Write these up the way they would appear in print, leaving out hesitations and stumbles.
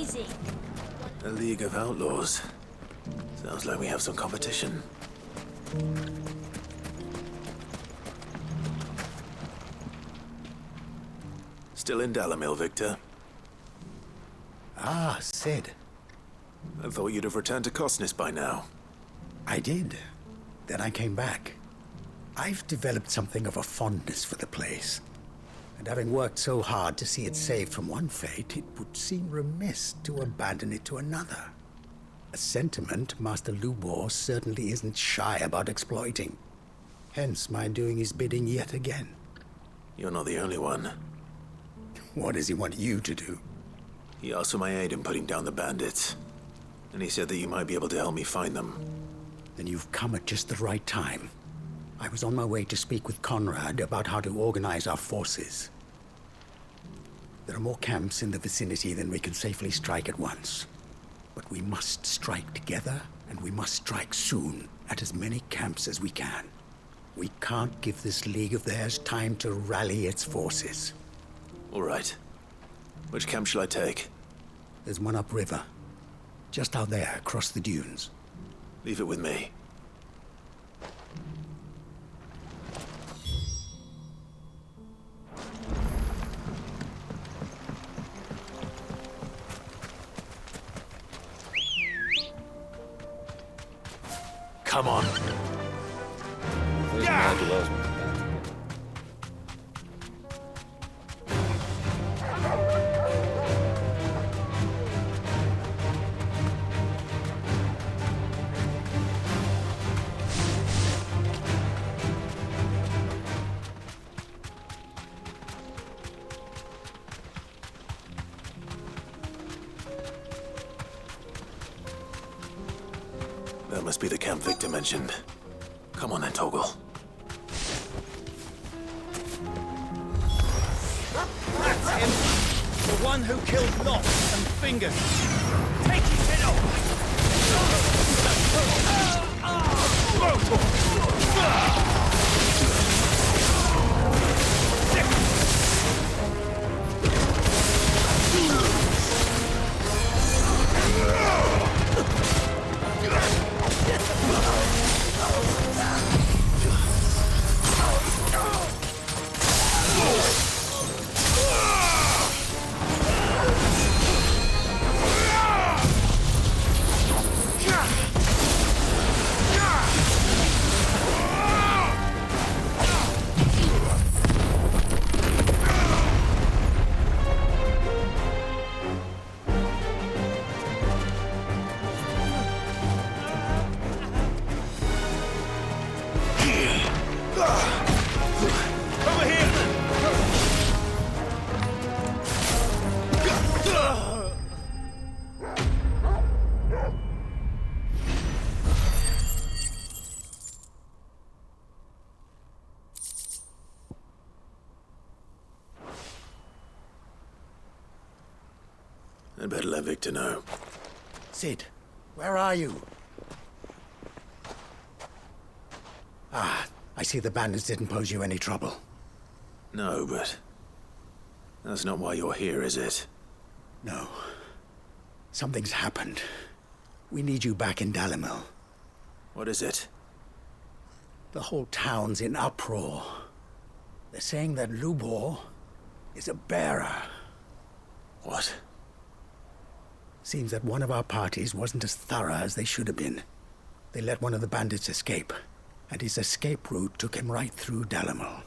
easy. A League of Outlaws. Sounds like we have some competition. Still in Dalamil, Victor? Ah, Sid. I thought you'd have returned to Cosnis by now. I did. Then I came back. I've developed something of a fondness for the place. And having worked so hard to see it saved from one fate, it would seem remiss to abandon it to another. A sentiment Master Lubor certainly isn't shy about exploiting. Hence my doing his bidding yet again. You're not the only one. What does he want you to do? He asked for my aid in putting down the bandits. And he said that you might be able to help me find them. Then you've come at just the right time. I was on my way to speak with Conrad about how to organize our forces. There are more camps in the vicinity than we can safely strike at once. But we must strike together, and we must strike soon at as many camps as we can. We can't give this league of theirs time to rally its forces. All right. Which camp shall I take? There's one upriver. Just out there, across the dunes. Leave it with me. Come on. That must be the camp Victor mentioned. Come on then, Toggle. That's him! The one who killed Lots and Fingers! Take his head off! I'd better let Victor know. Sid, where are you? Ah, I see the bandits didn't pose you any trouble. No, but that's not why you're here, is it? No. Something's happened. We need you back in Dalamil. What is it? The whole town's in uproar. They're saying that Lubor is a bearer. What? Seems that one of our parties wasn't as thorough as they should have been. They let one of the bandits escape, and his escape route took him right through Dalamil.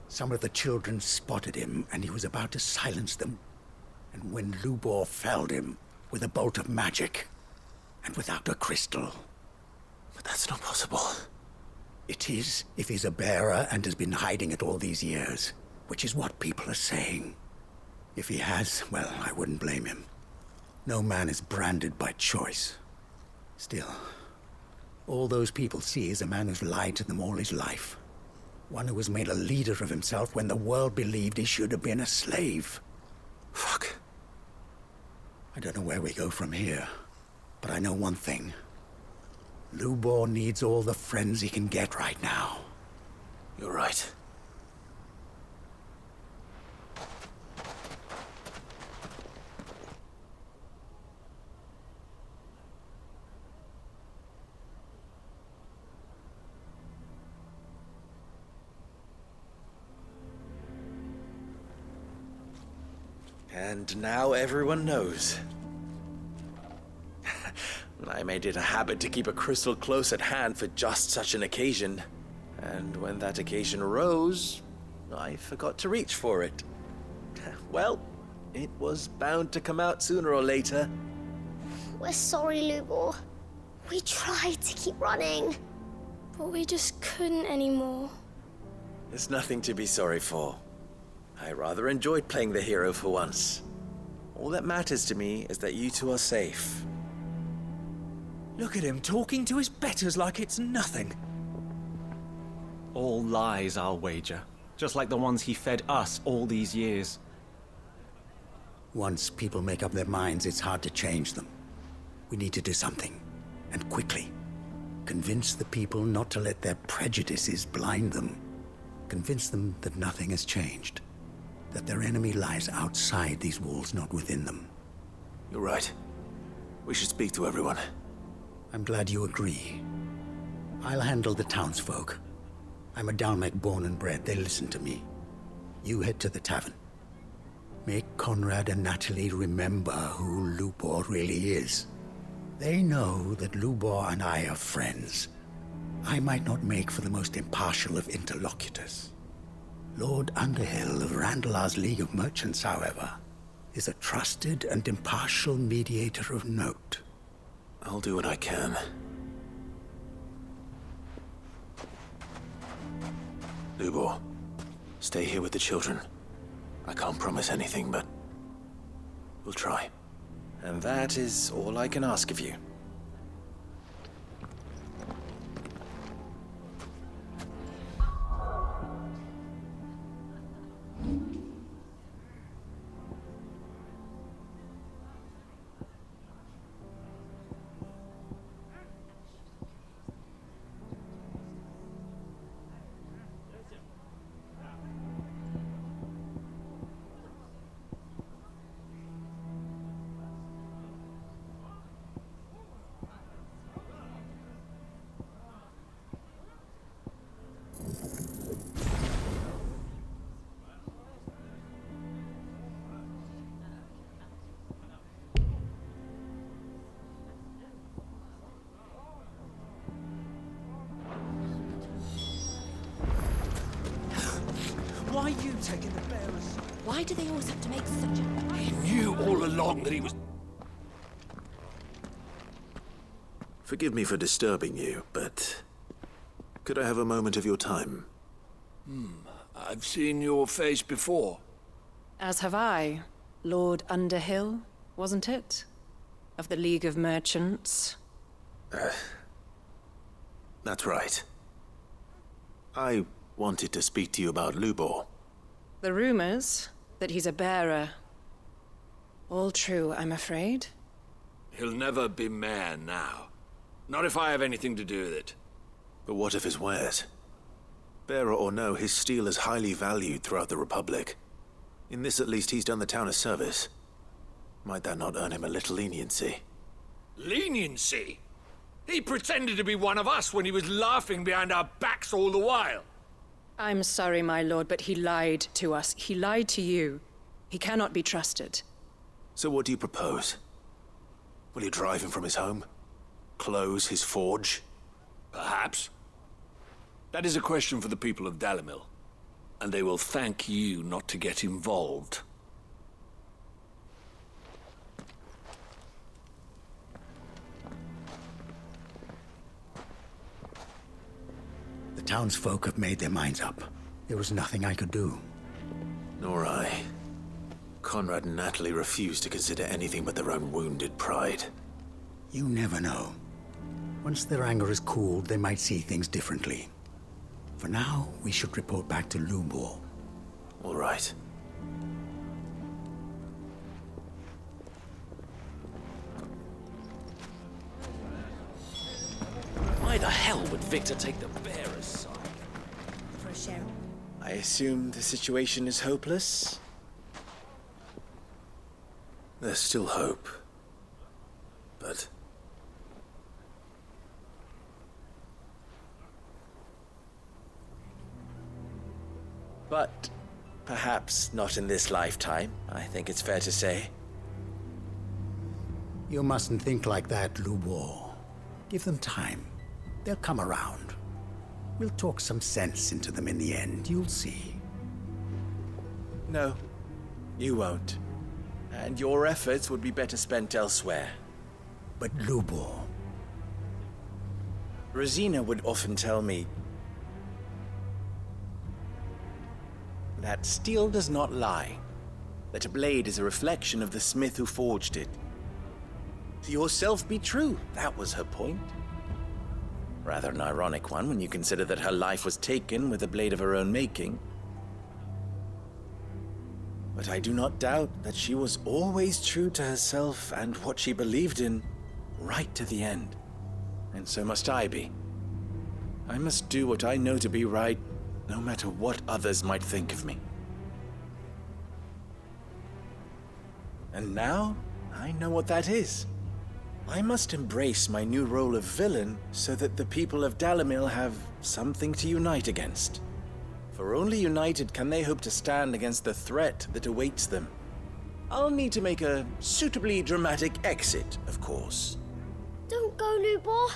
Some of the children spotted him, and he was about to silence them. And when Lubor felled him with a bolt of magic, and without a crystal. But that's not possible. It is, if he's a bearer and has been hiding it all these years, which is what people are saying. If he has, well, I wouldn't blame him. No man is branded by choice. Still, all those people see is a man who's lied to them all his life. One who was made a leader of himself when the world believed he should have been a slave. Fuck. I don't know where we go from here, but I know one thing. Lubor needs all the friends he can get right now. You're right. And now everyone knows. I made it a habit to keep a crystal close at hand for just such an occasion. And when that occasion arose, I forgot to reach for it. Well, it was bound to come out sooner or later. We're sorry, Lubor. We tried to keep running. But we just couldn't anymore. There's nothing to be sorry for. I rather enjoyed playing the hero for once. All that matters to me is that you two are safe. Look at him talking to his betters like it's nothing. All lies, I'll wager. Just like the ones he fed us all these years. Once people make up their minds, it's hard to change them. We need to do something, and quickly. Convince the people not to let their prejudices blind them. Convince them that nothing has changed. That their enemy lies outside these walls, not within them. You're right. We should speak to everyone. I'm glad you agree. I'll handle the townsfolk. I'm a Dalmec born and bred. They listen to me. You head to the tavern. Make Conrad and Natalie remember who Lubor really is. They know that Lubor and I are friends. I might not make for the most impartial of interlocutors. Lord Underhill of Randalar's League of Merchants, however, is a trusted and impartial mediator of note. I'll do what I can. Lubor, stay here with the children. I can't promise anything, but we'll try. And that is all I can ask of you. Why are you taking the bearers? Why do they always have to make such a... He knew all along that he was... Forgive me for disturbing you, but could I have a moment of your time? I've seen your face before. As have I. Lord Underhill, wasn't it? Of the League of Merchants. That's right. I wanted to speak to you about Lubor. The rumors that he's a bearer. All true, I'm afraid. He'll never be mayor now. Not if I have anything to do with it. But what of his wares? Bearer or no, his steel is highly valued throughout the Republic. In this at least, he's done the town a service. Might that not earn him a little leniency? Leniency? He pretended to be one of us when he was laughing behind our backs all the while. I'm sorry, my lord, but he lied to us. He lied to you. He cannot be trusted. So what do you propose? Will you drive him from his home? Close his forge? Perhaps. That is a question for the people of Dalimil. And they will thank you not to get involved. The townsfolk have made their minds up. There was nothing I could do. Nor I. Conrad and Natalie refused to consider anything but their own wounded pride. You never know. Once their anger is cooled, they might see things differently. For now, we should report back to Lubor. All right. Why the hell would Victor take the bearer's side? for a share? I assume the situation is hopeless? There's still hope. But But Perhaps not in this lifetime, I think it's fair to say. You mustn't think like that, Lubor. Give them time. They'll come around. We'll talk some sense into them in the end, you'll see. No, you won't. And your efforts would be better spent elsewhere. But Lubor... Rosina would often tell me that steel does not lie, that a blade is a reflection of the smith who forged it. To yourself be true, that was her point. Rather an ironic one when you consider that her life was taken with a blade of her own making. But I do not doubt that she was always true to herself and what she believed in, right to the end. And so must I be. I must do what I know to be right, no matter what others might think of me. And now, I know what that is. I must embrace my new role of villain so that the people of Dalimil have something to unite against. For only united can they hope to stand against the threat that awaits them. I'll need to make a suitably dramatic exit, of course. Don't go, Lubor.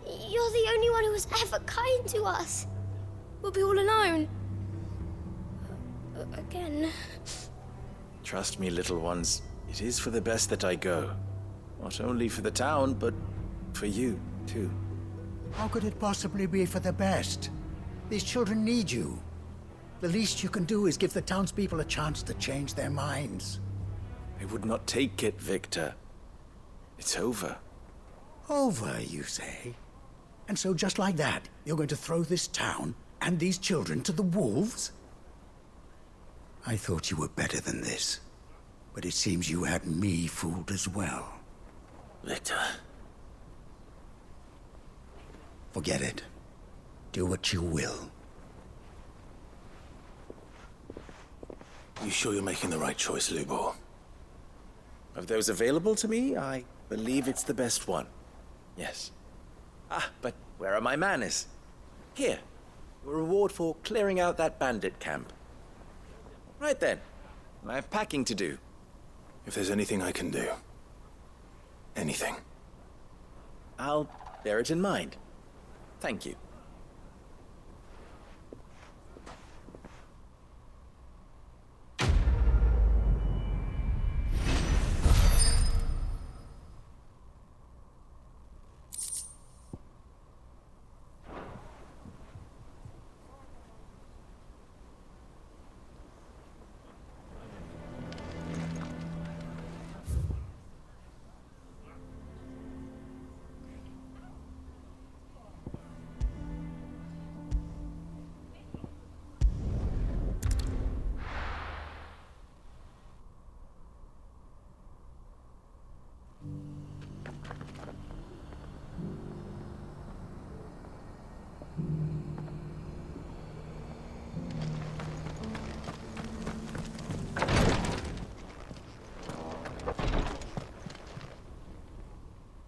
You're the only one who was ever kind to us. We'll be all alone. Again. Trust me, little ones, it is for the best that I go. Not only for the town, but for you, too. How could it possibly be for the best? These children need you. The least you can do is give the townspeople a chance to change their minds. I would not take it, Victor. It's over. Over, you say? And so just like that, you're going to throw this town and these children to the wolves? I thought you were better than this. But it seems you had me fooled as well. Victor. Forget it. Do what you will. You sure you're making the right choice, Lubor? Of those available to me, I believe it's the best one. Yes. Ah, but where are my manners? Here. A reward for clearing out that bandit camp. Right then. I have packing to do. If there's anything I can do. Anything. I'll bear it in mind. Thank you.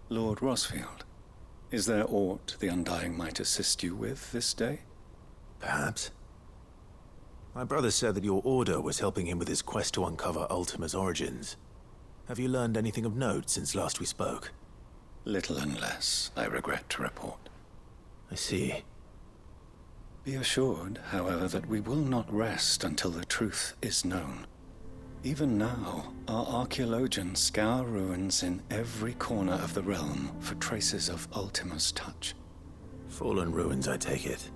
Lord Rosfield, is there aught the Undying might assist you with this day? Perhaps. My brother said that your order was helping him with his quest to uncover Ultima's origins. Have you learned anything of note since last we spoke? Little unless, I regret to report. I see. Be assured, however, that we will not rest until the truth is known. Even now, our archaeologians scour ruins in every corner of the realm for traces of Ultima's touch. Fallen ruins, I take it.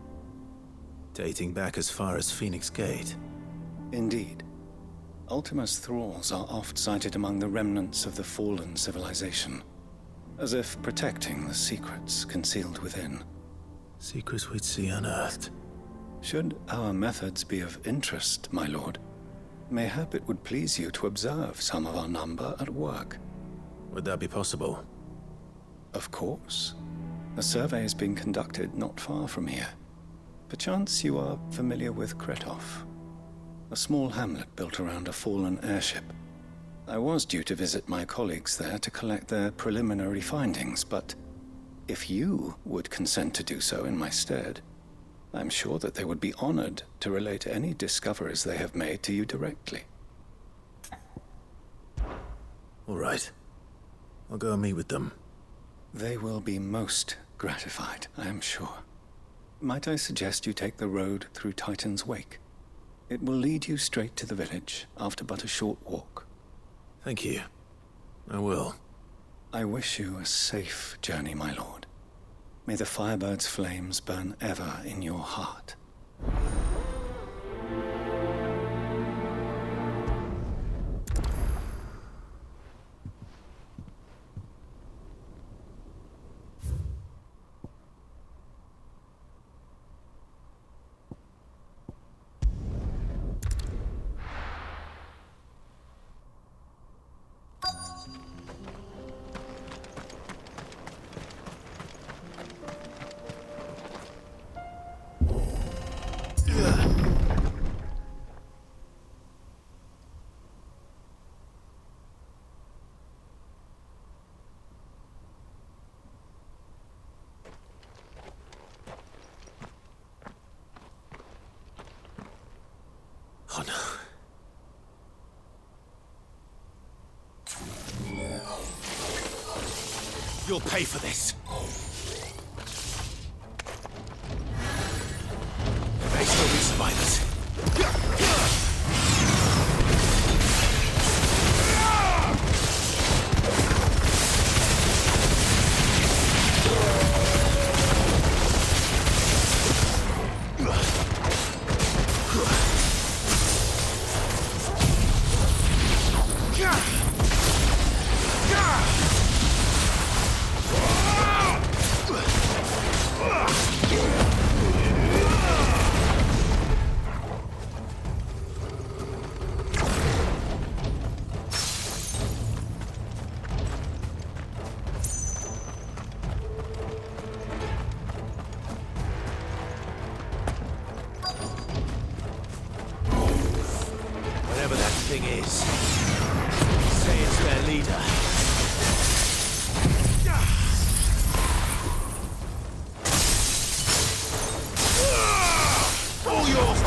Dating back as far as Phoenix Gate. Indeed. Ultima's thralls are oft sighted among the remnants of the fallen civilization, as if protecting the secrets concealed within. Secrets we'd see unearthed. Should our methods be of interest, my lord, mayhap it would please you to observe some of our number at work. Would that be possible? Of course. A survey is being conducted not far from here. Perchance you are familiar with Kretov, a small hamlet built around a fallen airship. I was due to visit my colleagues there to collect their preliminary findings, but if you would consent to do so in my stead... I'm sure that they would be honored to relate any discoveries they have made to you directly. All right. I'll go and meet with them. They will be most gratified, I am sure. Might I suggest you take the road through Titan's Wake? It will lead you straight to the village after but a short walk. Thank you. I will. I wish you a safe journey, my lord. May the Firebird's flames burn ever in your heart. Oh no. You'll pay for this. There may still be survivors. Say it's their leader. All yours,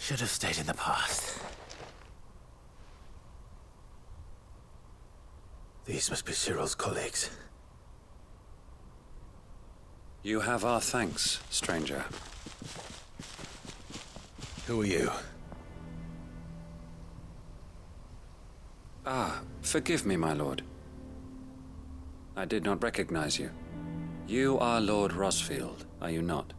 Should have stayed in the past. These must be Cyril's colleagues. You have our thanks, stranger. Who are you? Ah, forgive me, my lord. I did not recognize you. You are Lord Rosfield, are you not?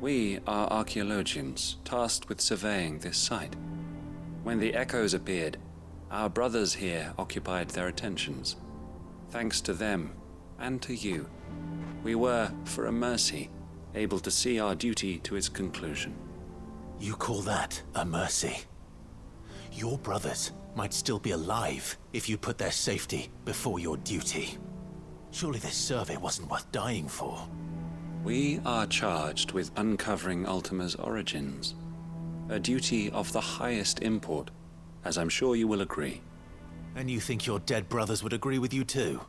We are archaeologians, tasked with surveying this site. When the echoes appeared, our brothers here occupied their attentions. Thanks to them, and to you, we were, for a mercy, able to see our duty to its conclusion. You call that a mercy? Your brothers might still be alive if you put their safety before your duty. Surely this survey wasn't worth dying for. We are charged with uncovering Ultima's origins. A duty of the highest import, as I'm sure you will agree. And you think your dead brothers would agree with you too?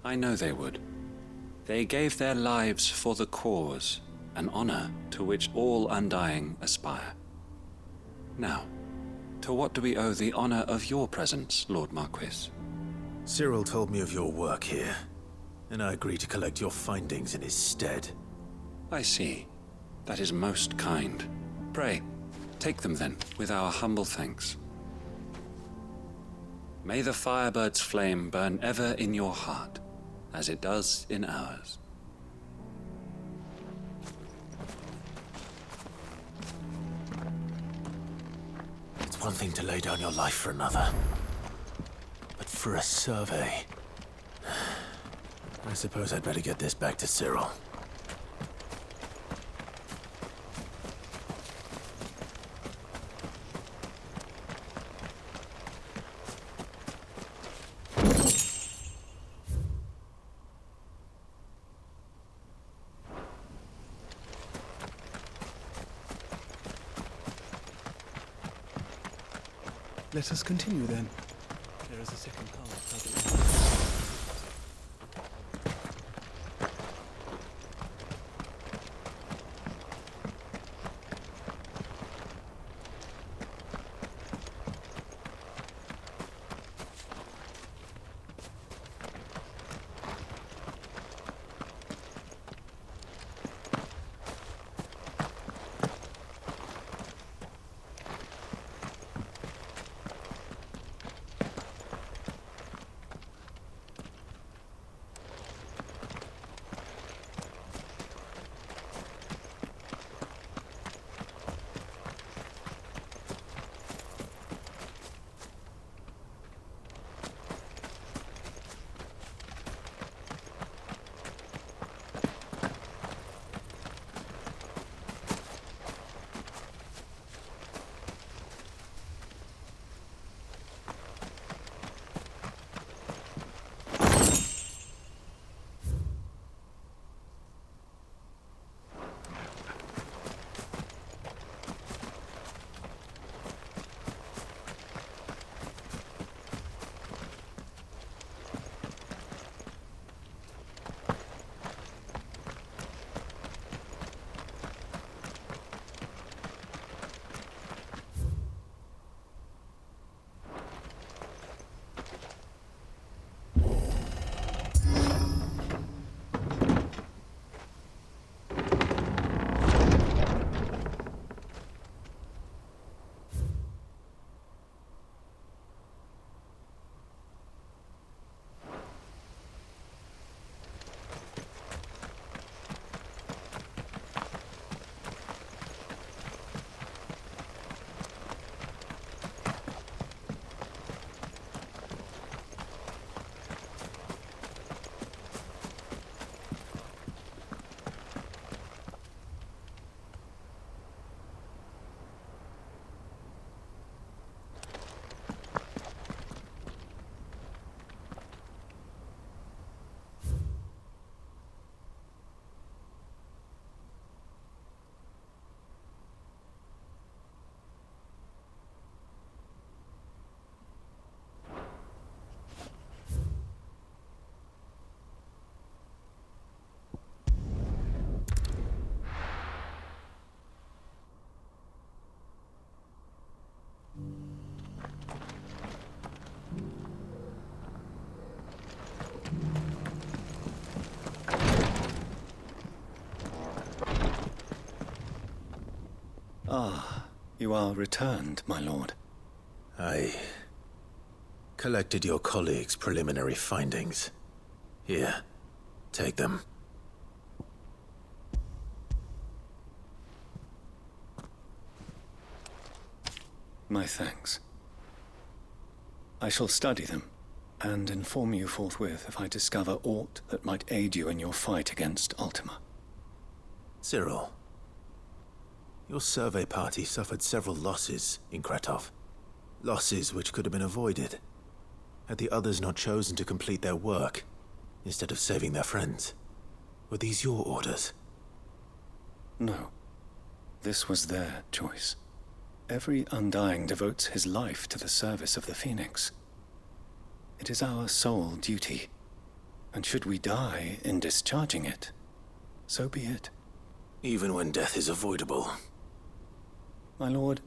I know they would. They gave their lives for the cause, an honor to which all Undying aspire. Now, to what do we owe the honor of your presence, Lord Marquis? Cyril told me of your work here, and I agreed to collect your findings in his stead. I see. That is most kind. Pray, take them then, with our humble thanks. May the Firebird's flame burn ever in your heart, as it does in ours. It's one thing to lay down your life for another, but for a survey... I suppose I'd better get this back to Cyril. Let us continue then. There is a second path further on. Ah, you are returned, my lord. I collected your colleagues' preliminary findings. Here, take them. My thanks. I shall study them, and inform you forthwith if I discover aught that might aid you in your fight against Ultima. Cyril, your survey party suffered several losses in Kretov. Losses which could have been avoided, had the others not chosen to complete their work instead of saving their friends. Were these your orders? No. This was their choice. Every Undying devotes his life to the service of the Phoenix. It is our sole duty, and should we die in discharging it, so be it. Even when death is avoidable. My lord,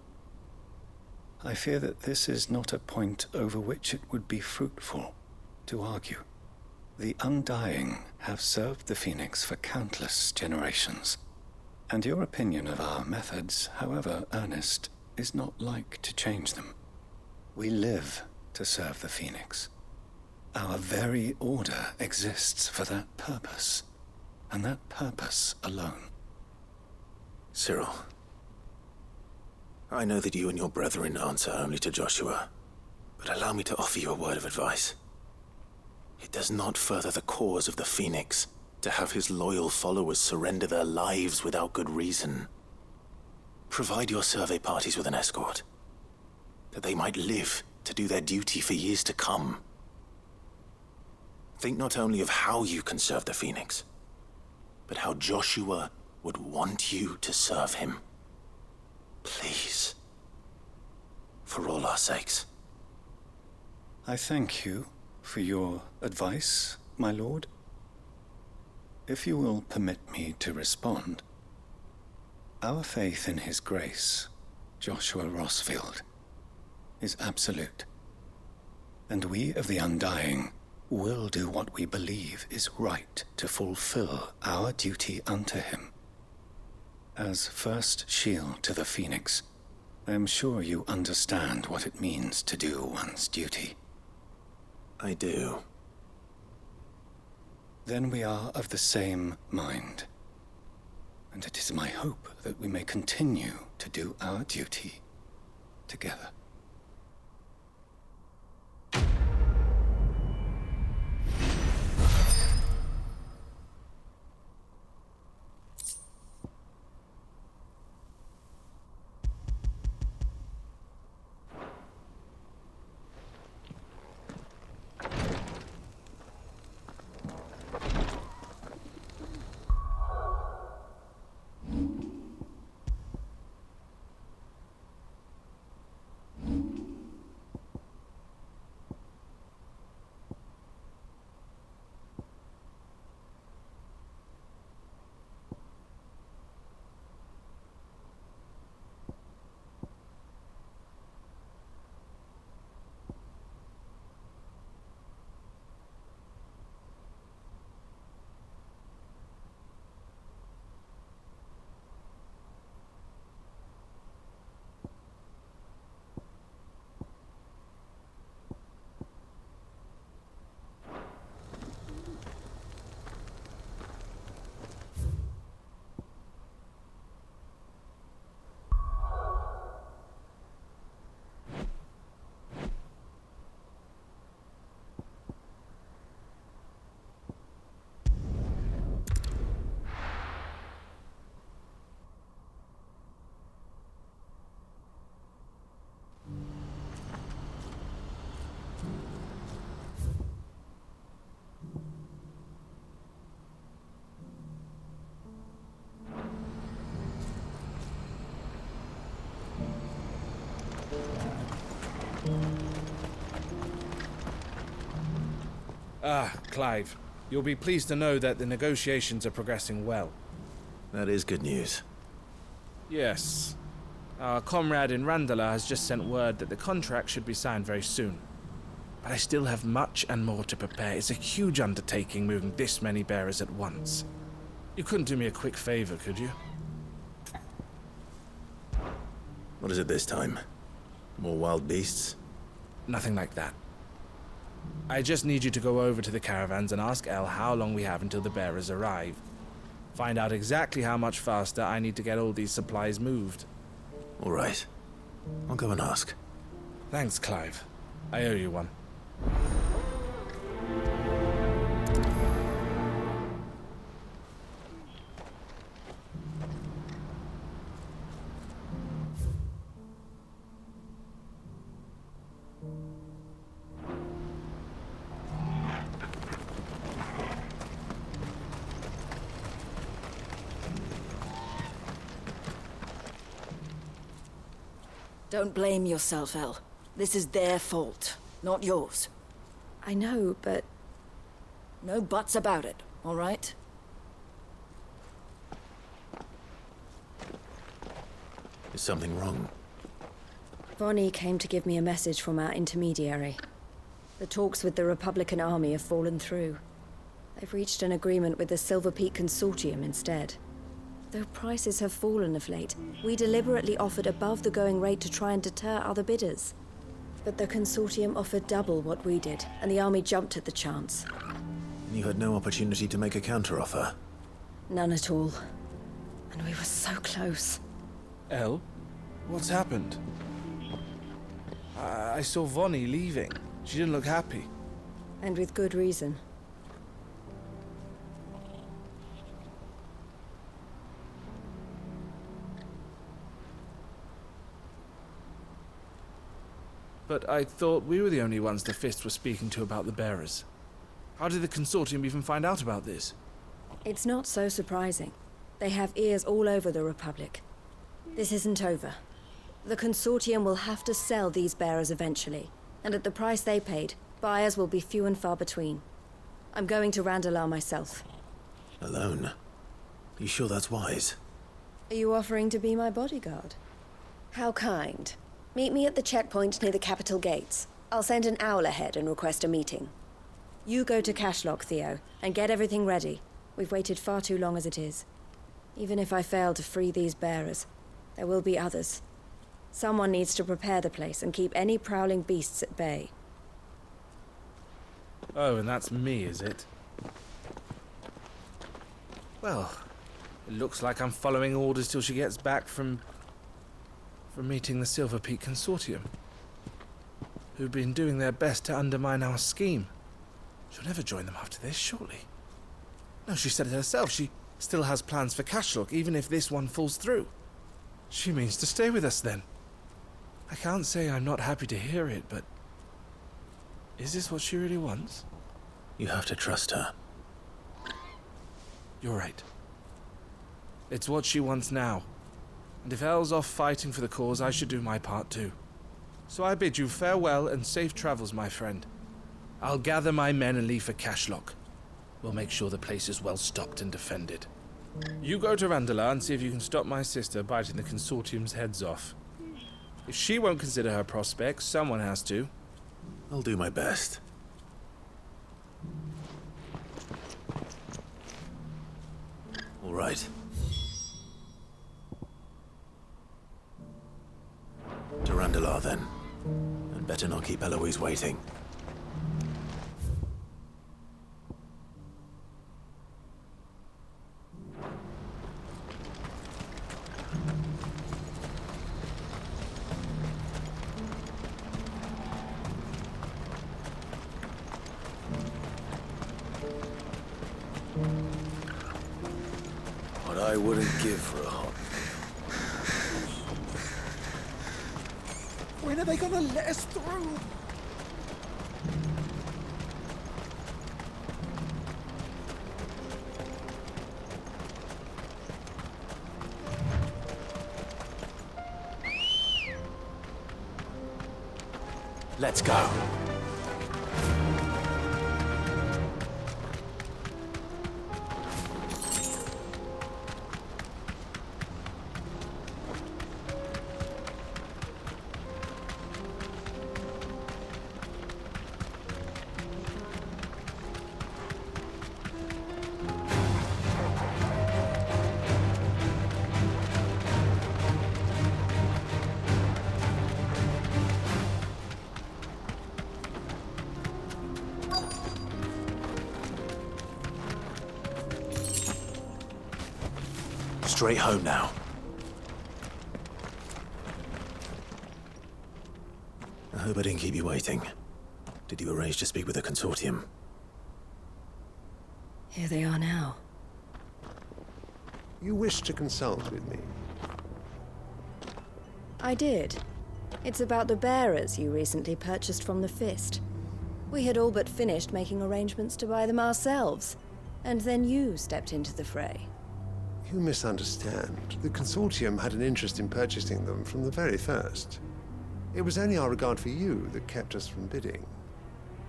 I fear that this is not a point over which it would be fruitful to argue. The Undying have served the Phoenix for countless generations, and your opinion of our methods, however earnest, is not like to change them. We live to serve the Phoenix. Our very order exists for that purpose, and that purpose alone. Cyril, I know that you and your brethren answer only to Joshua, but allow me to offer you a word of advice. It does not further the cause of the Phoenix to have his loyal followers surrender their lives without good reason. Provide your survey parties with an escort, that they might live to do their duty for years to come. Think not only of how you can serve the Phoenix, but how Joshua would want you to serve him. Please. For all our sakes. I thank you for your advice, my lord. If you will permit me to respond, our faith in his grace, Joshua Rossfield, is absolute, and we of the Undying will do what we believe is right to fulfill our duty unto him. As first shield to the Phoenix, I am sure you understand what it means to do one's duty. I do. Then we are of the same mind, and it is my hope that we may continue to do our duty together. Ah, Clive. You'll be pleased to know that the negotiations are progressing well. That is good news. Yes. Our comrade in Randala has just sent word that the contract should be signed very soon. But I still have much and more to prepare. It's a huge undertaking moving this many bearers at once. You couldn't do me a quick favor, could you? What is it this time? More wild beasts? Nothing like that. I just need you to go over to the Caravans and ask El how long we have until the bearers arrive. Find out exactly how much faster I need to get all these supplies moved. All right. I'll go and ask. Thanks, Clive. I owe you one. Don't blame yourself, El. This is their fault, not yours. I know, but... No buts about it, all right? Is something wrong? Vonnie came to give me a message from our intermediary. The talks with the Republican army have fallen through. They've reached an agreement with the Silver Peak Consortium instead. Though prices have fallen of late, we deliberately offered above the going rate to try and deter other bidders. But the Consortium offered double what we did, and the army jumped at the chance. And you had no opportunity to make a counteroffer? None at all. And we were so close. El? What's happened? I saw Vonnie leaving. She didn't look happy. And with good reason. But I thought we were the only ones the Fist were speaking to about the bearers. How did the Consortium even find out about this? It's not so surprising. They have ears all over the Republic. This isn't over. The Consortium will have to sell these bearers eventually, and at the price they paid, buyers will be few and far between. I'm going to Randalar myself. Alone? You sure that's wise? Are you offering to be my bodyguard? How kind. Meet me at the checkpoint near the capital gates. I'll send an owl ahead and request a meeting. You go to Cashlock, Theo, and get everything ready. We've waited far too long as it is. Even if I fail to free these bearers, there will be others. Someone needs to prepare the place and keep any prowling beasts at bay. Oh, and that's me, is it? Well, it looks like I'm following orders till she gets back from meeting the Silver Peak Consortium, who've been doing their best to undermine our scheme. She'll never join them after this, surely. No, she said it herself. She still has plans for Cashlock, even if this one falls through. She means to stay with us, then. I can't say I'm not happy to hear it, but... is this what she really wants? You have to trust her. You're right. It's what she wants now. And if Elle's off fighting for the cause, I should do my part too. So I bid you farewell and safe travels, my friend. I'll gather my men and leave for Cashlock. We'll make sure the place is well stocked and defended. You go to Randalar and see if you can stop my sister biting the Consortium's heads off. If she won't consider her prospects, someone has to. I'll do my best. All right. To Randalar, then. And better not keep Eloise waiting. What I wouldn't give for a hot... When are they gonna let us through? Let's go. Straight home now. I hope I didn't keep you waiting. Did you arrange to speak with the Consortium? Here they are now. You wish to consult with me? I did. It's about the bearers you recently purchased from the Fist. We had all but finished making arrangements to buy them ourselves, and then you stepped into the fray. You misunderstand. The Consortium had an interest in purchasing them from the very first. It was only our regard for you that kept us from bidding.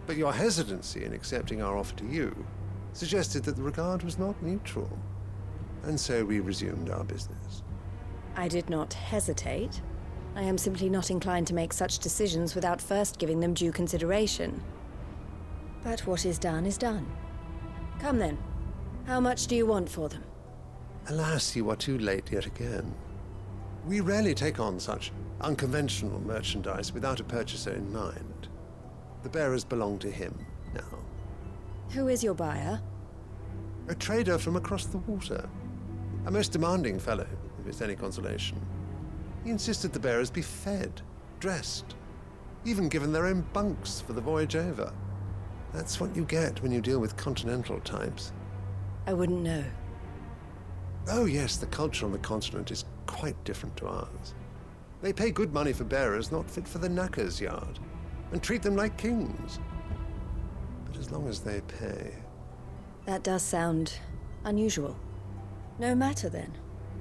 But your hesitancy in accepting our offer to you suggested that the regard was not mutual. And so we resumed our business. I did not hesitate. I am simply not inclined to make such decisions without first giving them due consideration. But what is done is done. Come then. How much do you want for them? Alas, you are too late yet again. We rarely take on such unconventional merchandise without a purchaser in mind. The bearers belong to him now. Who is your buyer? A trader from across the water. A most demanding fellow, if it's any consolation. He insisted the bearers be fed, dressed, even given their own bunks for the voyage over. That's what you get when you deal with continental types. I wouldn't know. Oh yes, the culture on the continent is quite different to ours. They pay good money for bearers not fit for the knacker's yard, and treat them like kings. But as long as they pay... That does sound unusual. No matter then.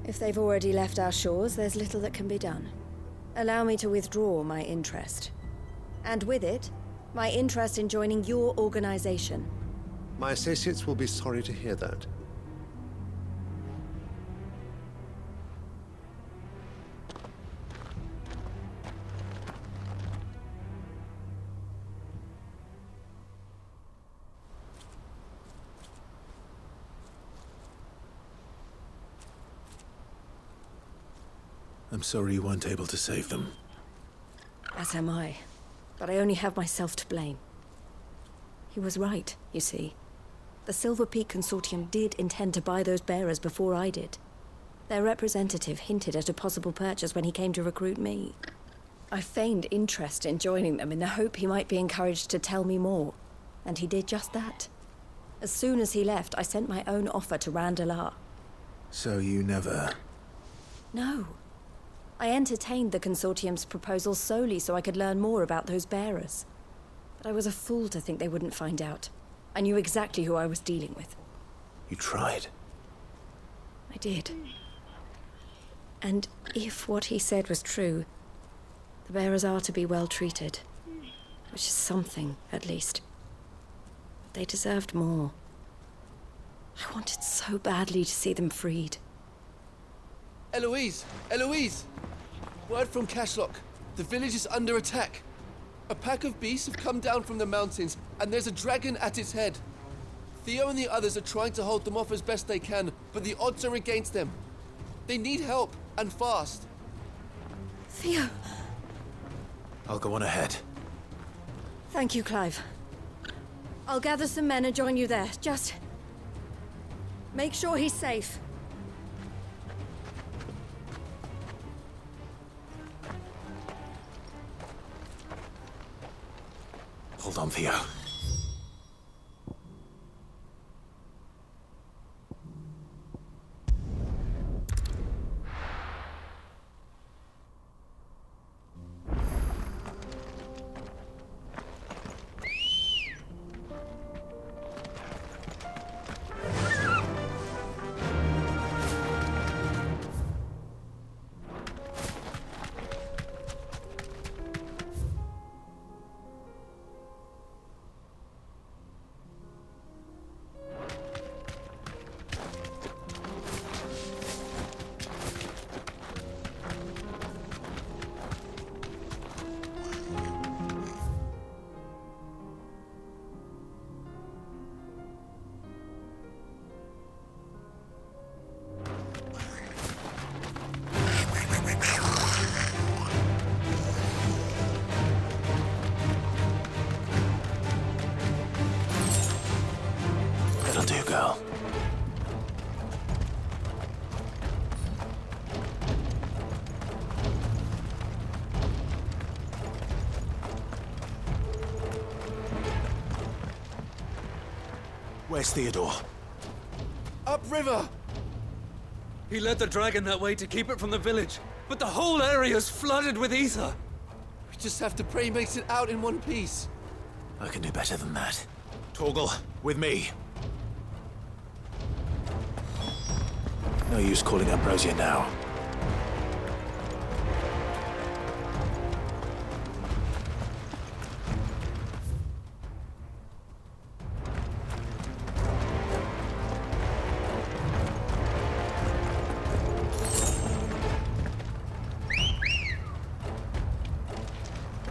If they've already left our shores, there's little that can be done. Allow me to withdraw my interest. And with it, my interest in joining your organization. My associates will be sorry to hear that. I'm sorry you weren't able to save them. As am I. But I only have myself to blame. He was right, you see. The Silver Peak Consortium did intend to buy those bearers before I did. Their representative hinted at a possible purchase when he came to recruit me. I feigned interest in joining them in the hope he might be encouraged to tell me more. And he did just that. As soon as he left, I sent my own offer to Randalar. So you never... No. I entertained the Consortium's proposal solely so I could learn more about those bearers. But I was a fool to think they wouldn't find out. I knew exactly who I was dealing with. You tried. I did. And if what he said was true, the bearers are to be well treated. Which is something, at least. But they deserved more. I wanted so badly to see them freed. Eloise! Eloise! Word from Cashlock. The village is under attack. A pack of beasts have come down from the mountains, and there's a dragon at its head. Theo and the others are trying to hold them off as best they can, but the odds are against them. They need help, and fast. Theo! I'll go on ahead. Thank you, Clive. I'll gather some men and join you there. Just... make sure he's safe. Hold on, Theo. Girl. Where's Theodore? Upriver! He led the dragon that way to keep it from the village, but the whole area's flooded with ether. We just have to pray he makes it out in one piece. I can do better than that. Torgal, with me. No use calling Ambrosia now.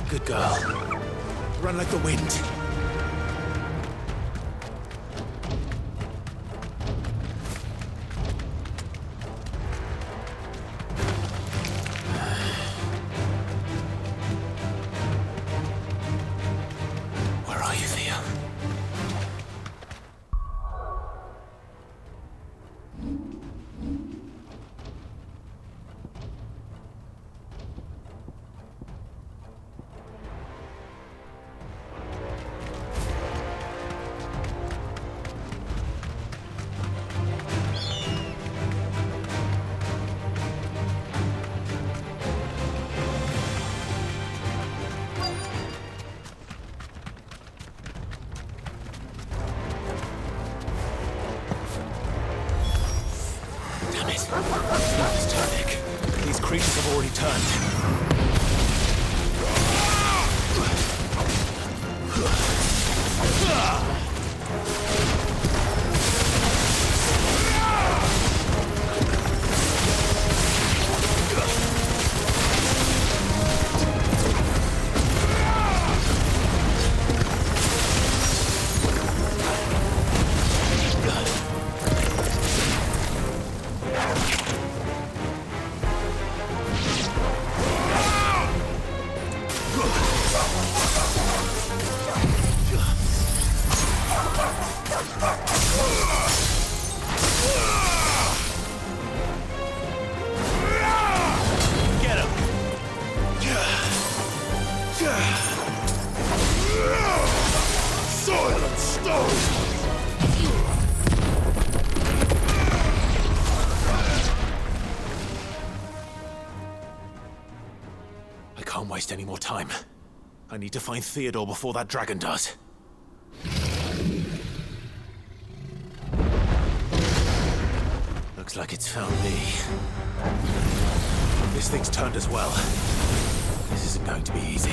Good girl. Run like the wind. Where are you, Theo? These creatures have already turned. Can't waste any more time. I need to find Theodore before that dragon does. Looks like it's found me. This thing's turned as well. This isn't going to be easy.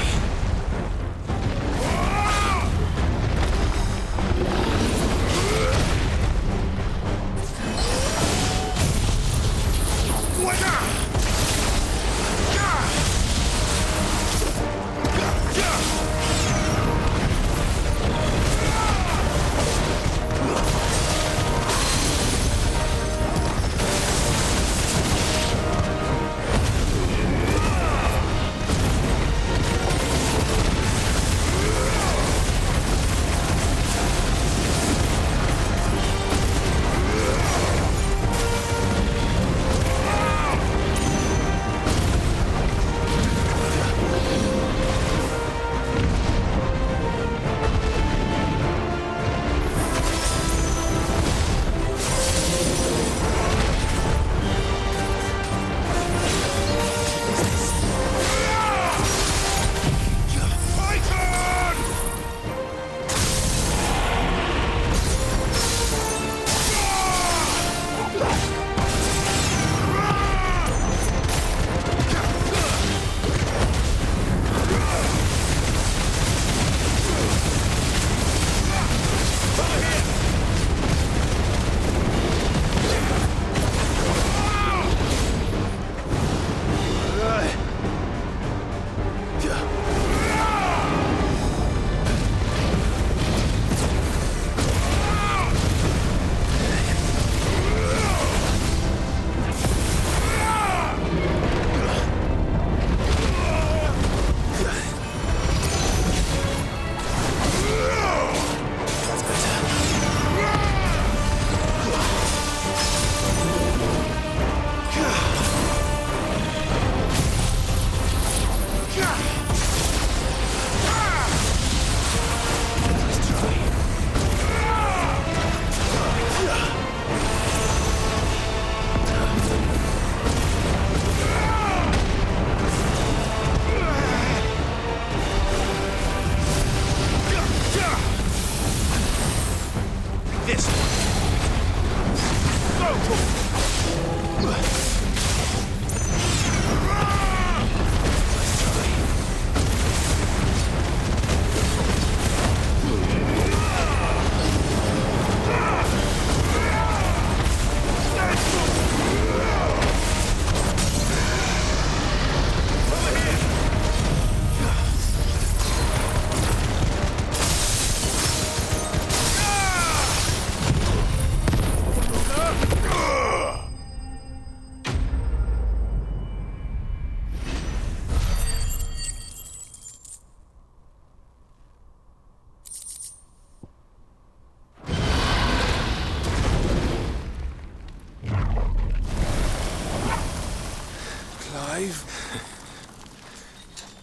Clive?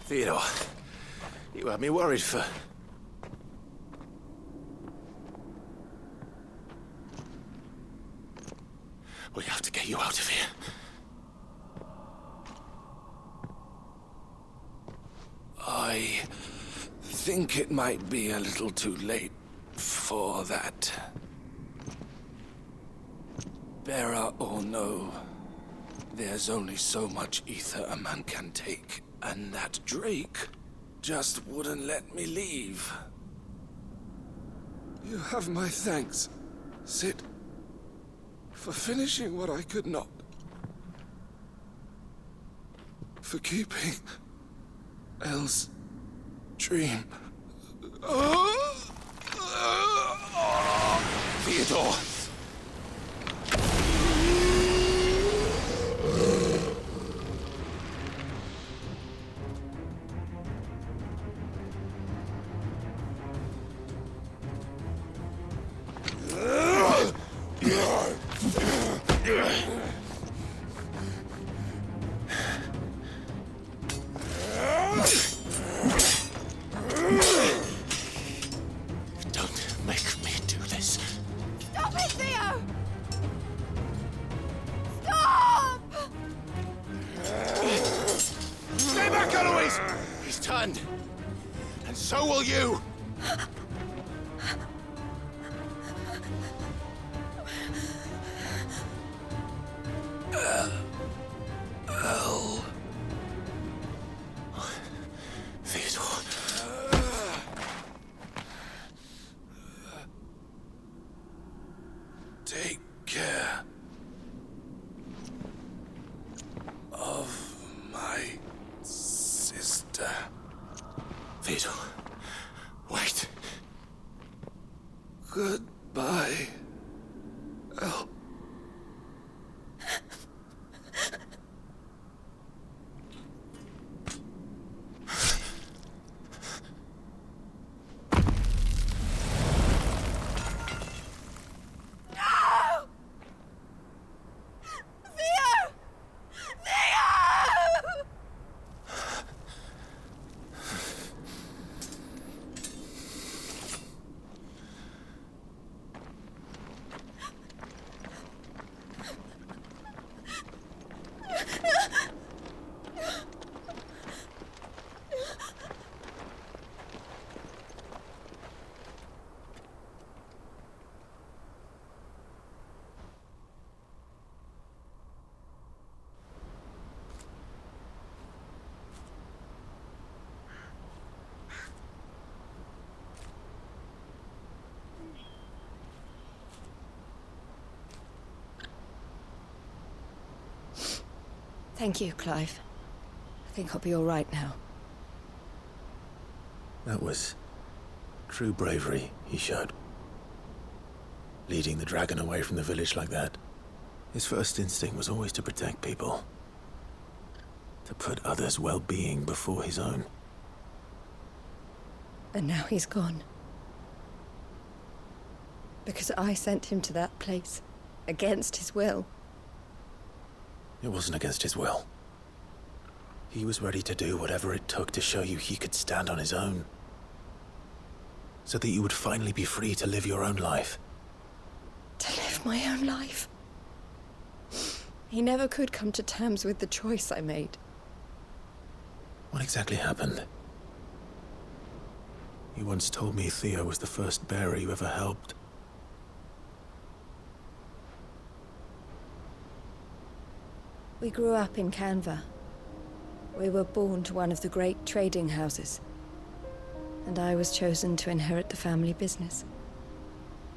Theodore, you had me worried for... We have to get you out of here. I think it might be a little too late for that. Bearer or no, there's only so much ether a man can take, and that Drake just wouldn't let me leave. You have my thanks, Sid, for finishing what I could not. For keeping Elle's dream. Theodore! Don't make me do this. Stop it, Theo! Stop! Stay back, Eloise! He's turned. And so will you! Theodore. Take care of my sister. Theodore, wait. Goodbye, Elle. Thank you, Clive. I think I'll be all right now. That was true bravery he showed. Leading the dragon away from the village like that. His first instinct was always to protect people. To put others' well-being before his own. And now he's gone. Because I sent him to that place, against his will. It wasn't against his will. He was ready to do whatever it took to show you he could stand on his own. So that you would finally be free to live your own life. To live my own life? He never could come to terms with the choice I made. What exactly happened? You once told me Theo was the first bearer you ever helped. We grew up in Canva. We were born to one of the great trading houses. And I was chosen to inherit the family business.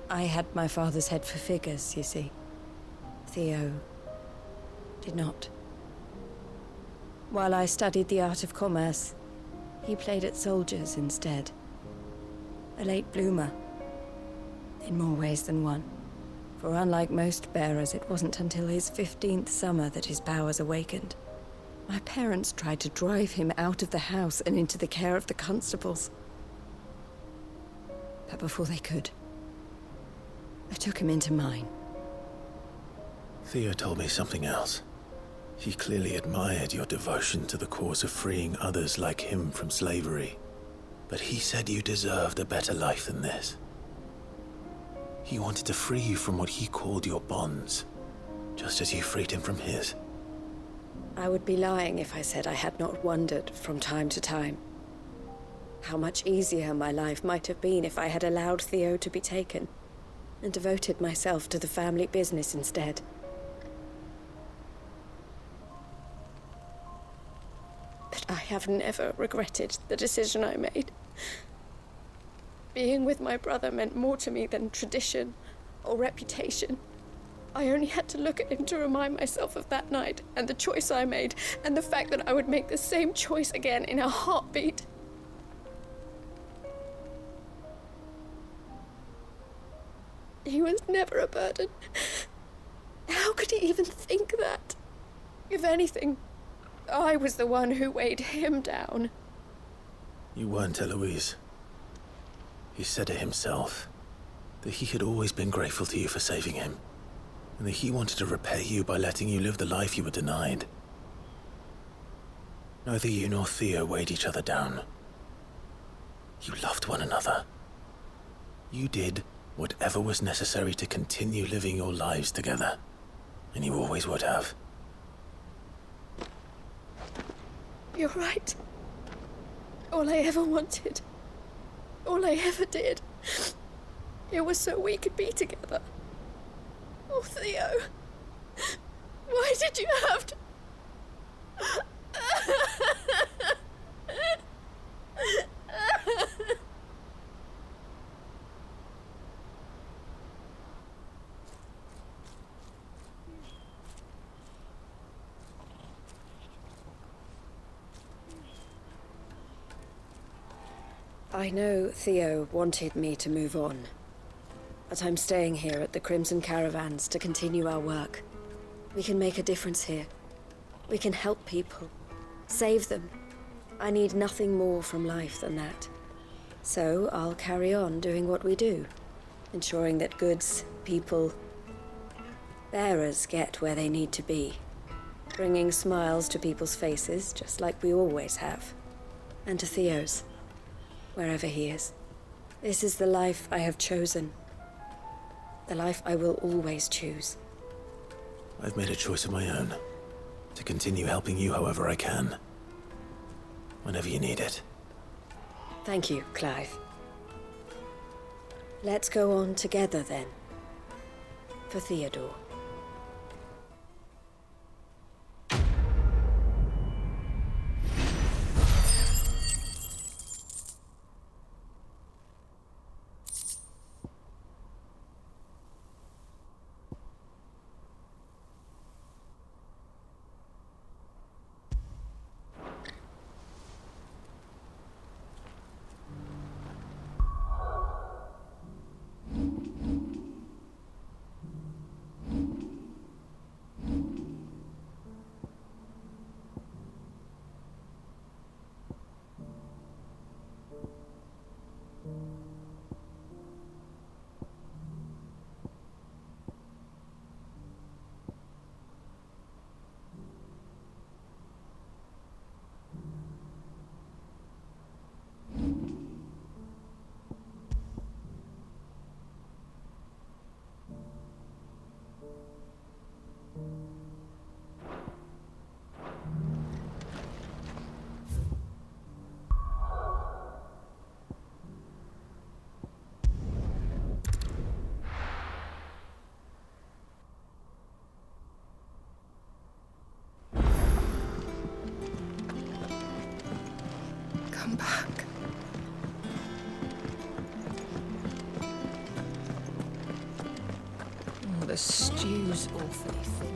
I had my father's head for figures, you see. Theo did not. While I studied the art of commerce, he played at soldiers instead. A late bloomer, in more ways than one. For unlike most bearers, it wasn't until his 15th summer that his powers awakened. My parents tried to drive him out of the house and into the care of the constables. But before they could, I took him into mine. Theo told me something else. He clearly admired your devotion to the cause of freeing others like him from slavery. But he said you deserved a better life than this. He wanted to free you from what he called your bonds, just as you freed him from his. I would be lying if I said I had not wondered from time to time how much easier my life might have been if I had allowed Theo to be taken and devoted myself to the family business instead. But I have never regretted the decision I made. Being with my brother meant more to me than tradition or reputation. I only had to look at him to remind myself of that night and the choice I made and the fact that I would make the same choice again in a heartbeat. He was never a burden. How could he even think that? If anything, I was the one who weighed him down. You weren't, Eloise. He said it himself, that he had always been grateful to you for saving him, and that he wanted to repay you by letting you live the life you were denied. Neither you nor Theo weighed each other down. You loved one another. You did whatever was necessary to continue living your lives together, and you always would have. You're right. All I ever wanted, all I ever did, it was so we could be together. Oh, Theo, why did you have to... I know Theo wanted me to move on, but I'm staying here at the Crimson Caravans to continue our work. We can make a difference here. We can help people, save them. I need nothing more from life than that. So I'll carry on doing what we do, ensuring that goods, people, bearers get where they need to be, bringing smiles to people's faces just like we always have, and to Theo's. Wherever he is. This is the life I have chosen. The life I will always choose. I've made a choice of my own, to continue helping you however I can. Whenever you need it. Thank you, Clive. Let's go on together then. For Theodore. Come back. Oh, the stew's awfully thin.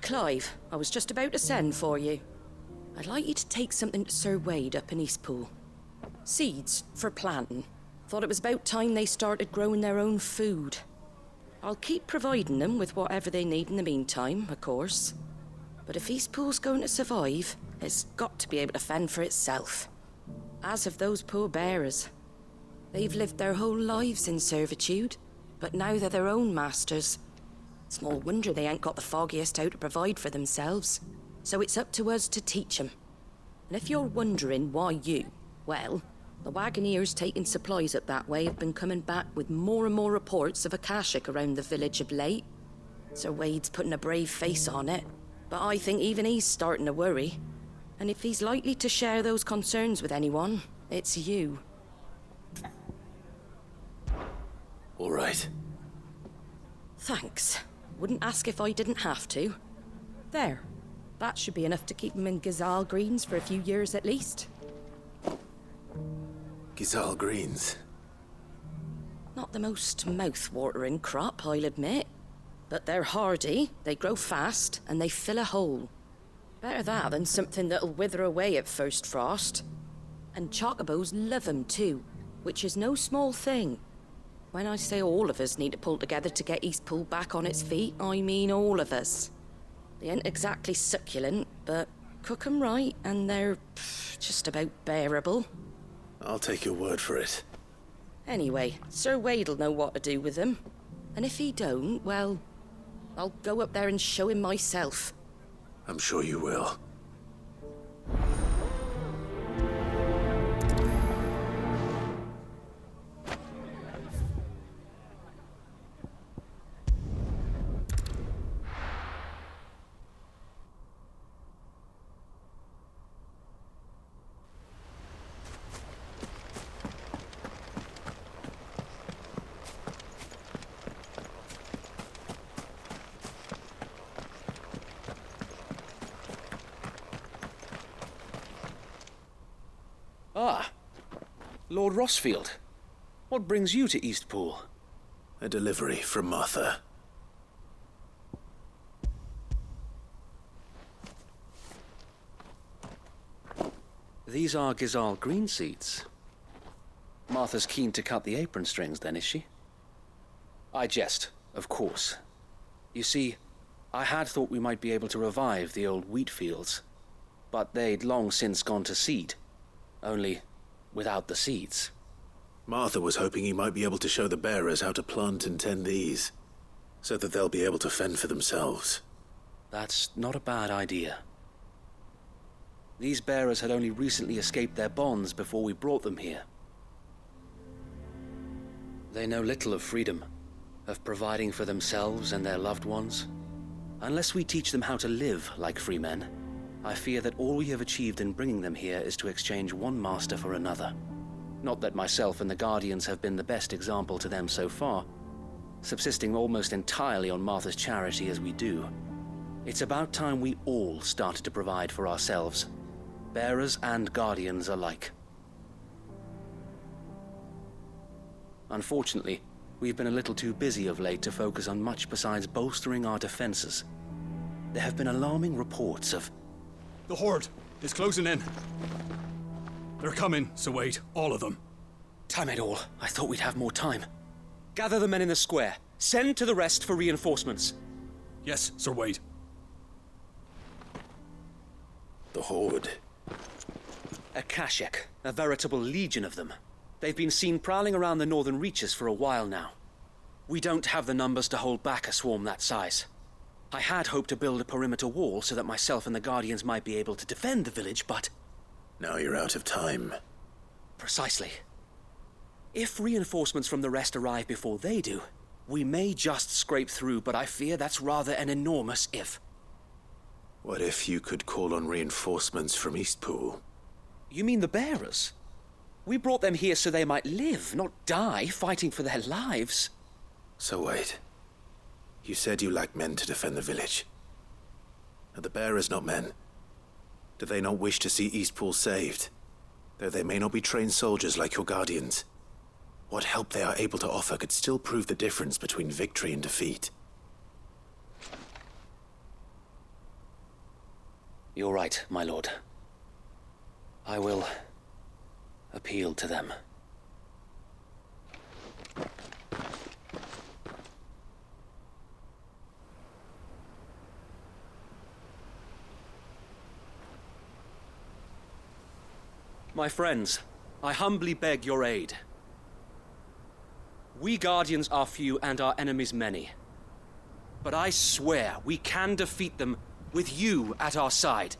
Clive, I was just about to send for you. I'd like you to take something to Sir Wade up in Eastpool. Seeds for planting. Thought it was about time they started growing their own food. I'll keep providing them with whatever they need in the meantime, of course. But if Eastpool's going to survive, it's got to be able to fend for itself. As have those poor bearers. They've lived their whole lives in servitude, but now they're their own masters. Small wonder they ain't got the foggiest how to provide for themselves. So it's up to us to teach them. And if you're wondering why you, well, the wagoneers taking supplies up that way have been coming back with more and more reports of Akashic around the village of late. Sir Wade's putting a brave face on it, but I think even he's starting to worry. And if he's likely to share those concerns with anyone, it's you. All right. Thanks. Wouldn't ask if I didn't have to. There. That should be enough to keep him in Gazal Greens for a few years at least. Gazal Greens? Not the most mouth-watering crop, I'll admit. But they're hardy, they grow fast, and they fill a hole. Better that than something that'll wither away at first frost. And chocobos love 'em too, which is no small thing. When I say all of us need to pull together to get Eastpool back on its feet, I mean all of us. They ain't exactly succulent, but cook 'em right and they're just about bearable. I'll take your word for it. Anyway, Sir Wade'll know what to do with them. And if he don't, well, I'll go up there and show him myself. I'm sure you will. Ah, Lord Rossfield. What brings you to Eastpool? A delivery from Martha. These are Gazal green seeds. Martha's keen to cut the apron strings then, is she? I jest, of course. You see, I had thought we might be able to revive the old wheat fields, but they'd long since gone to seed. Only without the seeds. Martha was hoping he might be able to show the bearers how to plant and tend these, so that they'll be able to fend for themselves. That's not a bad idea. These bearers had only recently escaped their bonds before we brought them here. They know little of freedom, of providing for themselves and their loved ones. Unless we teach them how to live like free men, I fear that all we have achieved in bringing them here is to exchange one master for another. Not that myself and the Guardians have been the best example to them so far, subsisting almost entirely on Martha's charity as we do. It's about time we all started to provide for ourselves, bearers and Guardians alike. Unfortunately, we've been a little too busy of late to focus on much besides bolstering our defenses. There have been alarming reports of... The Horde is closing in. They're coming, so wait, all of them. Damn it all, I thought we'd have more time. Gather the men in the square. Send to the rest for reinforcements. Yes, Sir Wade. The Horde. Akashic, a veritable legion of them. They've been seen prowling around the northern reaches for a while now. We don't have the numbers to hold back a swarm that size. I had hoped to build a perimeter wall so that myself and the Guardians might be able to defend the village, but... Now you're out of time. Precisely. If reinforcements from the rest arrive before they do, we may just scrape through, but I fear that's rather an enormous if. What if you could call on reinforcements from Eastpool? You mean the bearers? We brought them here so they might live, not die, fighting for their lives. So wait. You said you lack men to defend the village. Are the bearers not men? Do they not wish to see Eastpool saved? Though they may not be trained soldiers like your Guardians, what help they are able to offer could still prove the difference between victory and defeat. You're right, my lord. I will appeal to them. My friends, I humbly beg your aid. We Guardians are few and our enemies many. But I swear we can defeat them with you at our side.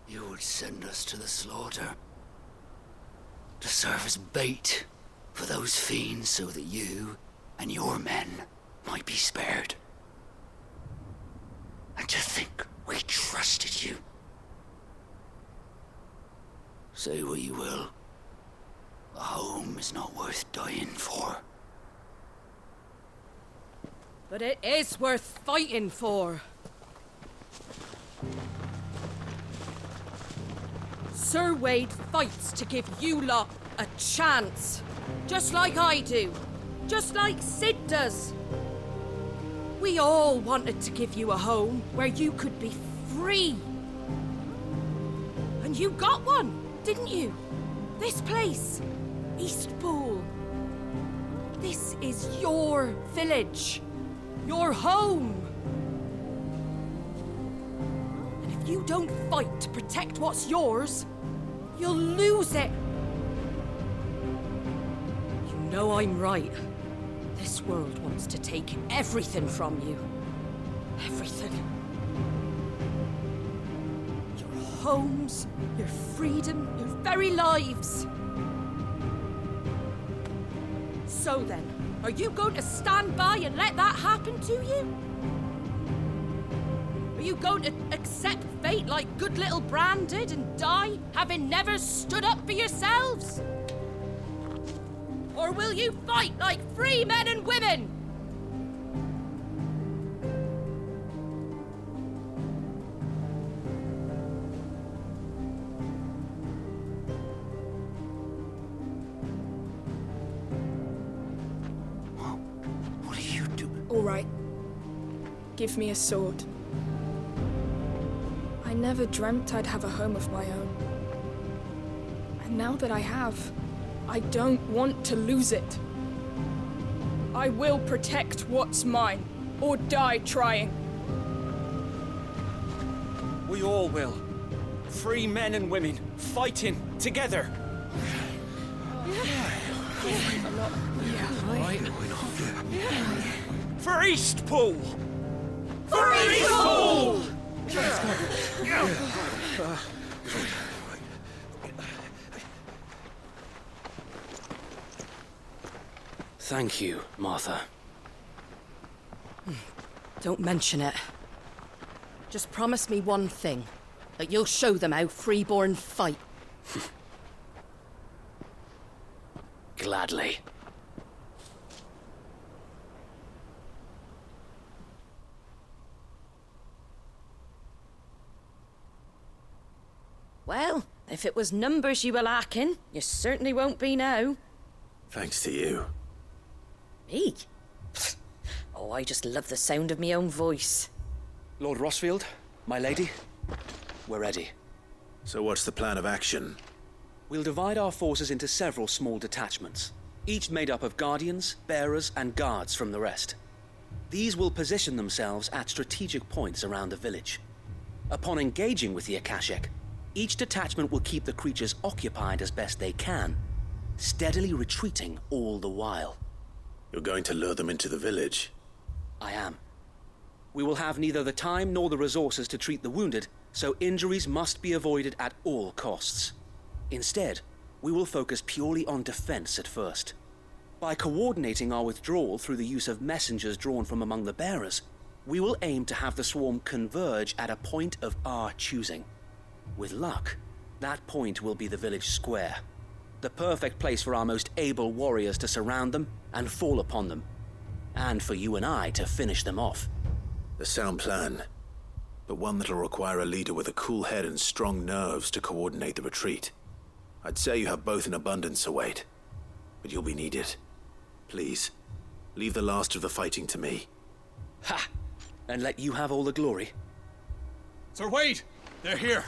You would send us to the slaughter, to serve as bait for those fiends so that you and your men might be spared. And to think we trusted you. Say what you will, a home is not worth dying for. But it is worth fighting for. Sir Wade fights to give you lot a chance. Just like I do. Just like Sid does. We all wanted to give you a home where you could be free. And you got one, didn't you? This place, Eastpool. This is your village. Your home. And if you don't fight to protect what's yours, you'll lose it. You know I'm right. This world wants to take everything from you. Everything. Your homes, your freedom, your very lives. So then, are you going to stand by and let that happen to you? Are you going to accept fate like good little Bran did and die, having never stood up for yourselves? Or will you fight like free men and women? What are you doing? All right. Give me a sword. I never dreamt I'd have a home of my own. And now that I have, I don't want to lose it. I will protect what's mine, or die trying. We all will. Free men and women, fighting together. For Eastpool! For Eastpool! Thank you, Martha. Don't mention it. Just promise me one thing. That you'll show them how freeborn fight. Gladly. Well, if it was numbers you were lacking, you certainly won't be now. Thanks to you. Me? Oh, I just love the sound of my own voice. Lord Rossfield, my lady, we're ready. So what's the plan of action? We'll divide our forces into several small detachments, each made up of guardians, bearers, and guards from the rest. These will position themselves at strategic points around the village. Upon engaging with the Akashic, each detachment will keep the creatures occupied as best they can, steadily retreating all the while. You're going to lure them into the village? I am. We will have neither the time nor the resources to treat the wounded, so injuries must be avoided at all costs. Instead, we will focus purely on defense at first. By coordinating our withdrawal through the use of messengers drawn from among the bearers, we will aim to have the swarm converge at a point of our choosing. With luck, that point will be the village square, the perfect place for our most able warriors to surround them and fall upon them, and for you and I to finish them off. A sound plan, but one that'll require a leader with a cool head and strong nerves to coordinate the retreat. I'd say you have both in abundance, Sir Wade, but you'll be needed. Please, leave the last of the fighting to me. Ha! And let you have all the glory? Sir Wade! They're here!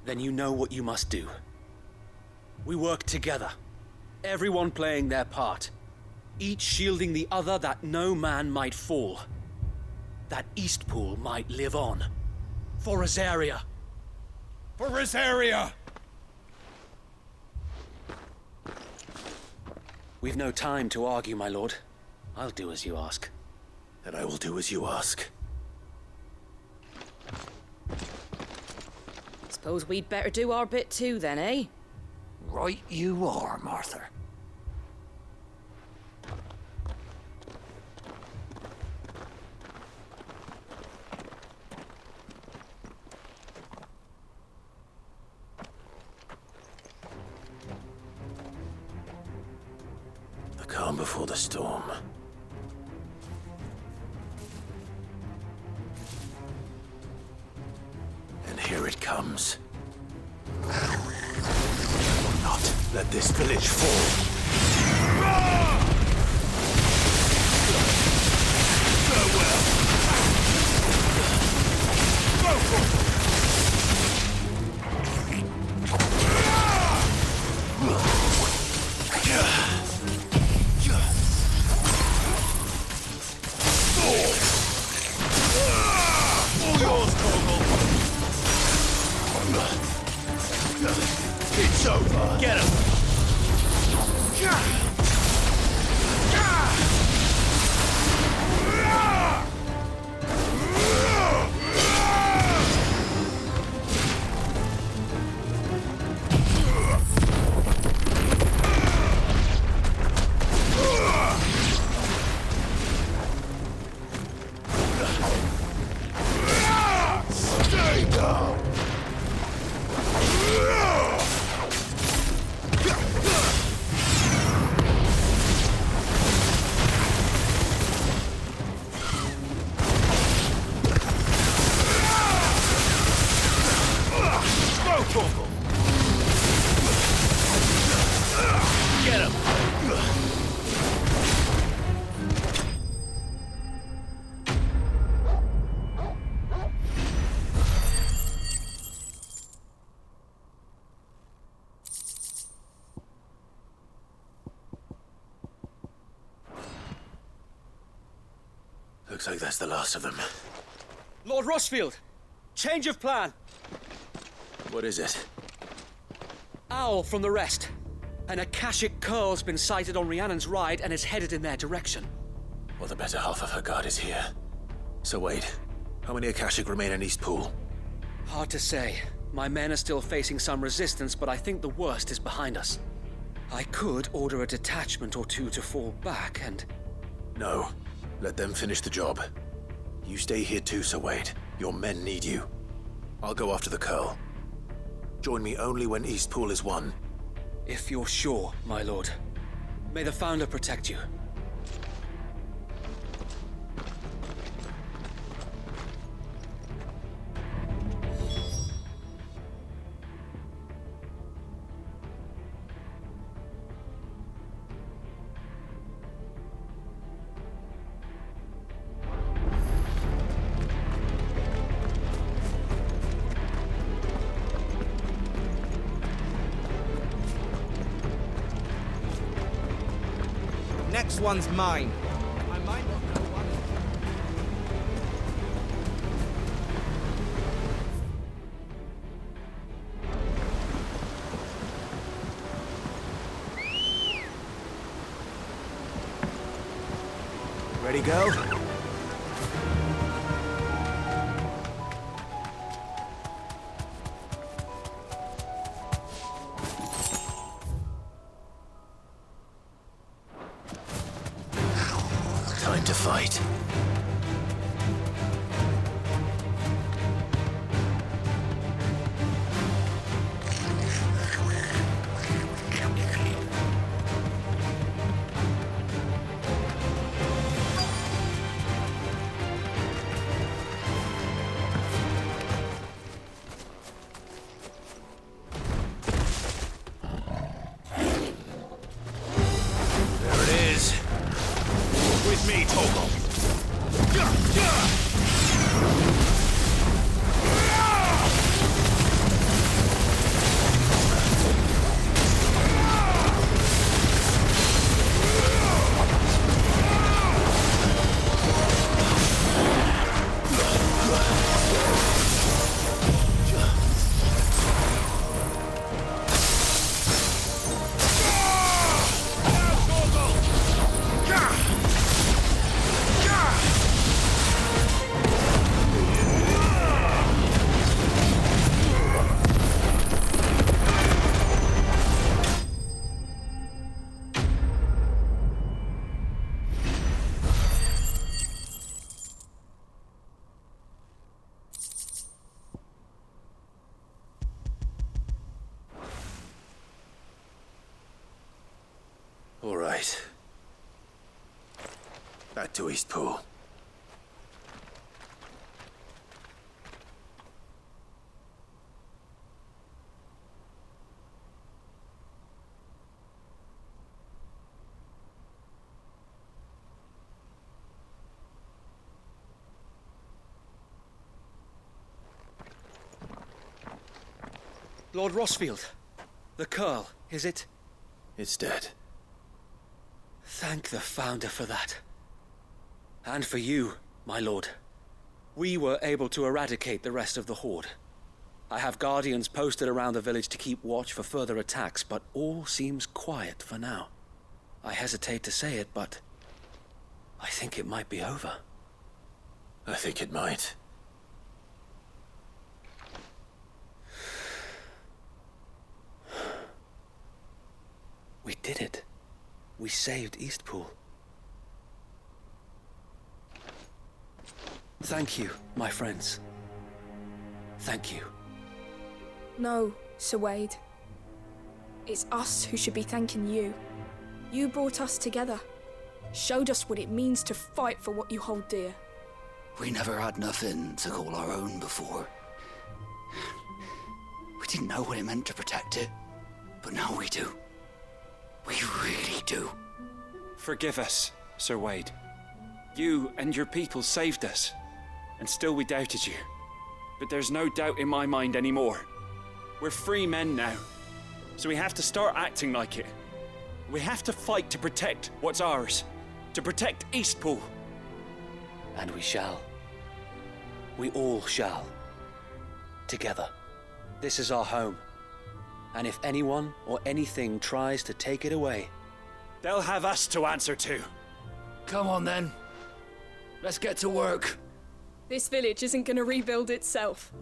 Then you know what you must do. We work together, everyone playing their part, each shielding the other that no man might fall, that Eastpool might live on. For Rosaria! For Rosaria! We've no time to argue, my lord. I'll do as you ask. And I will do as you ask. Suppose we'd better do our bit too then, eh? Right you are, Martha. The calm before the storm. And here it comes. Not let this village fall. Farewell. Go for it. All yours, Coeurl. It's over. Get him. Stay down. Get him! Looks like that's the last of them. Lord Rochfield! Change of plan! What is it? Owl from the rest. An Akashic Coeurl's been sighted on Rhiannon's ride and is headed in their direction. Well, the better half of her guard is here. So wait, how many Akashic remain in Eastpool? Hard to say. My men are still facing some resistance, but I think the worst is behind us. I could order a detachment or two to fall back and... No. Let them finish the job. You stay here too, Sir Wade. Your men need you. I'll go after the Coeurl. Join me only when Eastpool is won. If you're sure, my lord. May the Founder protect you. Next one's mine. I might not know one. Ready, go? Time to fight. There it is. With me. All right. Back to Eastpool. Lord Rosfield, the Coeurl, is it? It's dead. Thank the Founder for that. And for you, my lord. We were able to eradicate the rest of the Horde. I have guardians posted around the village to keep watch for further attacks, but all seems quiet for now. I hesitate to say it, but I think it might be over. I think it might. We did it. We saved Eastpool. Thank you, my friends. Thank you. No, Sir Wade. It's us who should be thanking you. You brought us together. Showed us what it means to fight for what you hold dear. We never had nothing to call our own before. We didn't know what it meant to protect it, but now we do. We really do. Forgive us, Sir Wade. You and your people saved us, and still we doubted you. But there's no doubt in my mind anymore. We're free men now, so we have to start acting like it. We have to fight to protect what's ours, to protect Eastpool. And we shall. We all shall. Together. This is our home. And if anyone or anything tries to take it away, they'll have us to answer to. Come on then. Let's get to work. This village isn't going to rebuild itself.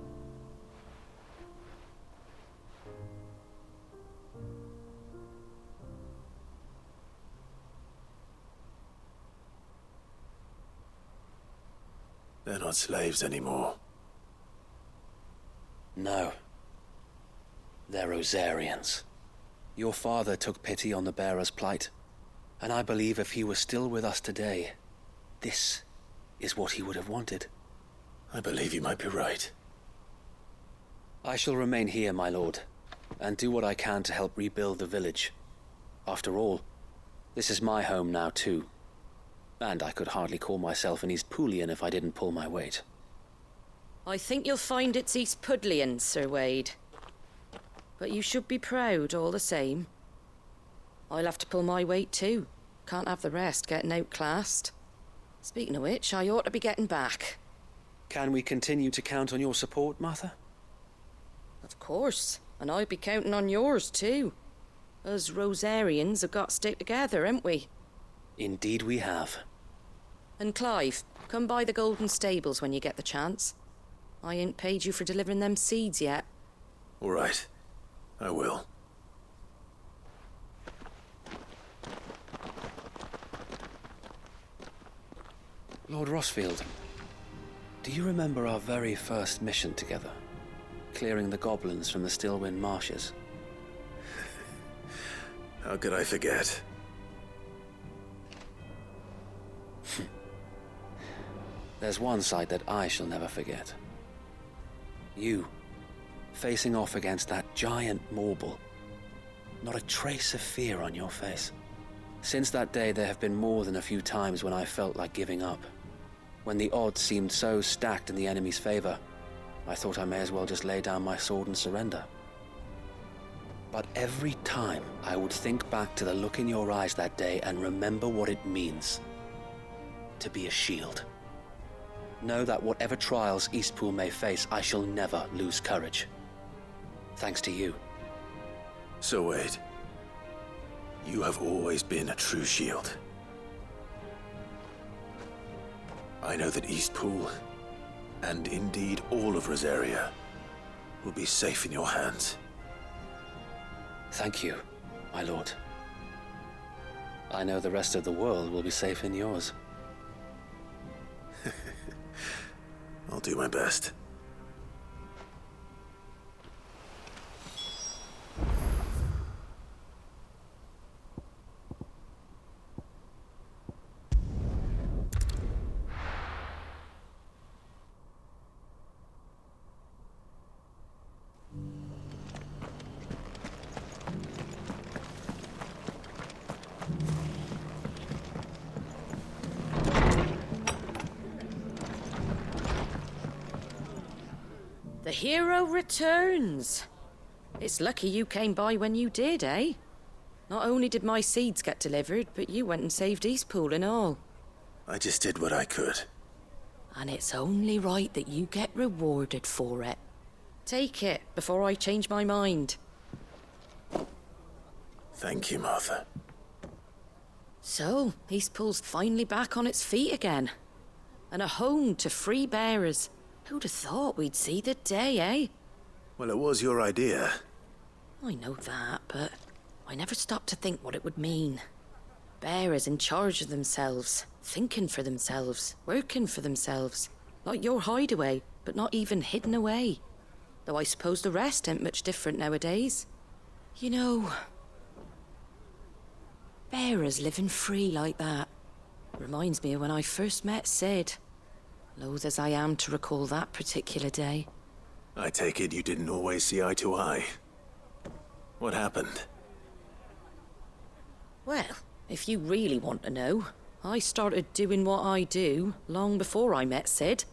They're not slaves anymore. No. They're Rosarians. Your father took pity on the bearer's plight, and I believe if he were still with us today, this is what he would have wanted. I believe you might be right. I shall remain here, my lord, and do what I can to help rebuild the village. After all, this is my home now too, and I could hardly call myself an Eastpoolian if I didn't pull my weight. I think you'll find it's Eastpudlian, Sir Wade. But you should be proud all the same. I'll have to pull my weight too. Can't have the rest getting outclassed. Speaking of which, I ought to be getting back. Can we continue to count on your support, Martha? Of course, and I'll be counting on yours too. Us Rosarians have got to stick together, haven't we? Indeed we have. And Clive, come by the Golden Stables when you get the chance. I ain't paid you for delivering them seeds yet. All right. I will. Lord Rosfield, do you remember our very first mission together? Clearing the goblins from the Stillwind marshes? How could I forget? There's one sight that I shall never forget. You, facing off against that giant Morble. Not a trace of fear on your face. Since that day, there have been more than a few times when I felt like giving up. When the odds seemed so stacked in the enemy's favor, I thought I may as well just lay down my sword and surrender. But every time I would think back to the look in your eyes that day and remember what it means to be a shield. Know that whatever trials Eastpool may face, I shall never lose courage. Thanks to you. So Wade, you have always been a true shield. I know that Eastpool, and indeed all of Rosaria, will be safe in your hands. Thank you, my lord. I know the rest of the world will be safe in yours. I'll do my best. The hero returns. It's lucky you came by when you did, eh? Not only did my seeds get delivered, but you went and saved Eastpool and all. I just did what I could. And it's only right that you get rewarded for it. Take it before I change my mind. Thank you, Martha. So, Eastpool's finally back on its feet again. And a home to free bearers. Who'd have thought we'd see the day, eh? Well, it was your idea. I know that, but I never stopped to think what it would mean. Bearers in charge of themselves, thinking for themselves, working for themselves. Like your hideaway, but not even hidden away. Though I suppose the rest ain't much different nowadays. You know, bearers living free like that reminds me of when I first met Sid. Loath as I am to recall that particular day. I take it you didn't always see eye to eye. What happened? Well, if you really want to know, I started doing what I do long before I met Sid.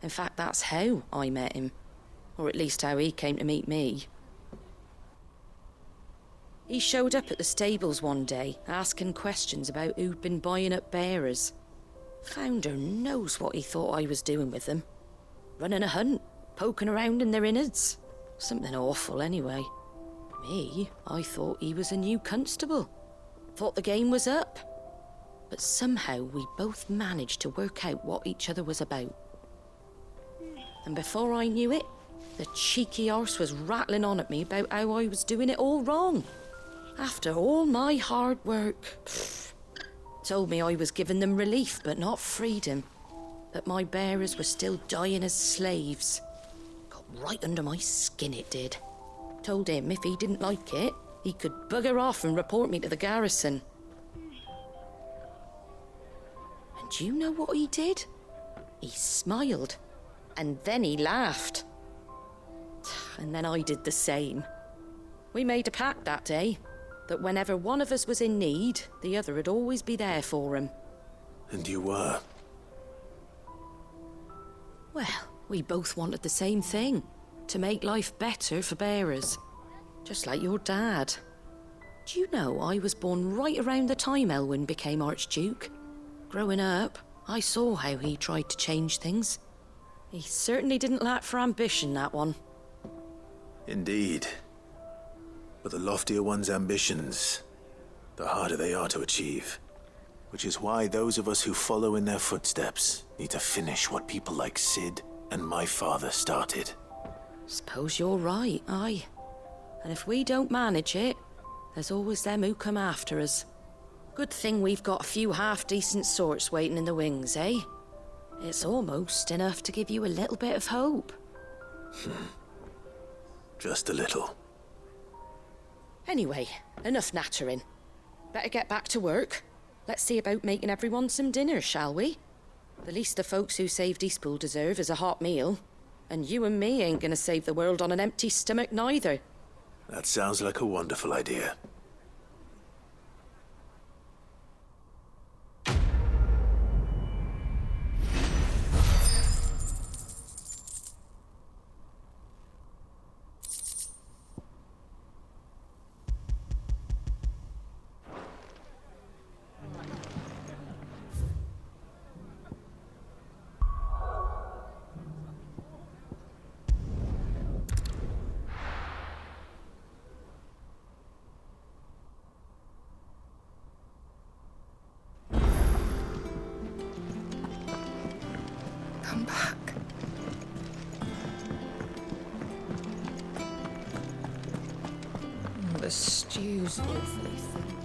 In fact, that's how I met him. Or at least how he came to meet me. He showed up at the stables one day, asking questions about who'd been buying up bearers. Founder knows what he thought I was doing with them. Running a hunt, poking around in their innards. Something awful, anyway. Me, I thought he was a new constable. Thought the game was up. But somehow we both managed to work out what each other was about. And before I knew it, the cheeky arse was rattling on at me about how I was doing it all wrong. After all my hard work. Told me I was giving them relief, but not freedom. That my bearers were still dying as slaves. Got right under my skin, it did. Told him if he didn't like it, he could bugger off and report me to the garrison. And do you know what he did? He smiled. And then he laughed. And then I did the same. We made a pact that day. That whenever one of us was in need, the other would always be there for him. And you were? Well, we both wanted the same thing. To make life better for bearers. Just like your dad. Do you know I was born right around the time Elwyn became Archduke? Growing up, I saw how he tried to change things. He certainly didn't lack for ambition, that one. Indeed. But the loftier one's ambitions, the harder they are to achieve. Which is why those of us who follow in their footsteps need to finish what people like Sid and my father started. Suppose you're right, aye. And if we don't manage it, there's always them who come after us. Good thing we've got a few half-decent sorts waiting in the wings, eh? It's almost enough to give you a little bit of hope. Just a little. Anyway, enough nattering. Better get back to work. Let's see about making everyone some dinner, shall we? The least the folks who saved Eastpool deserve is a hot meal. And you and me ain't gonna save the world on an empty stomach neither. That sounds like a wonderful idea. Come back. The stew's awfully thick.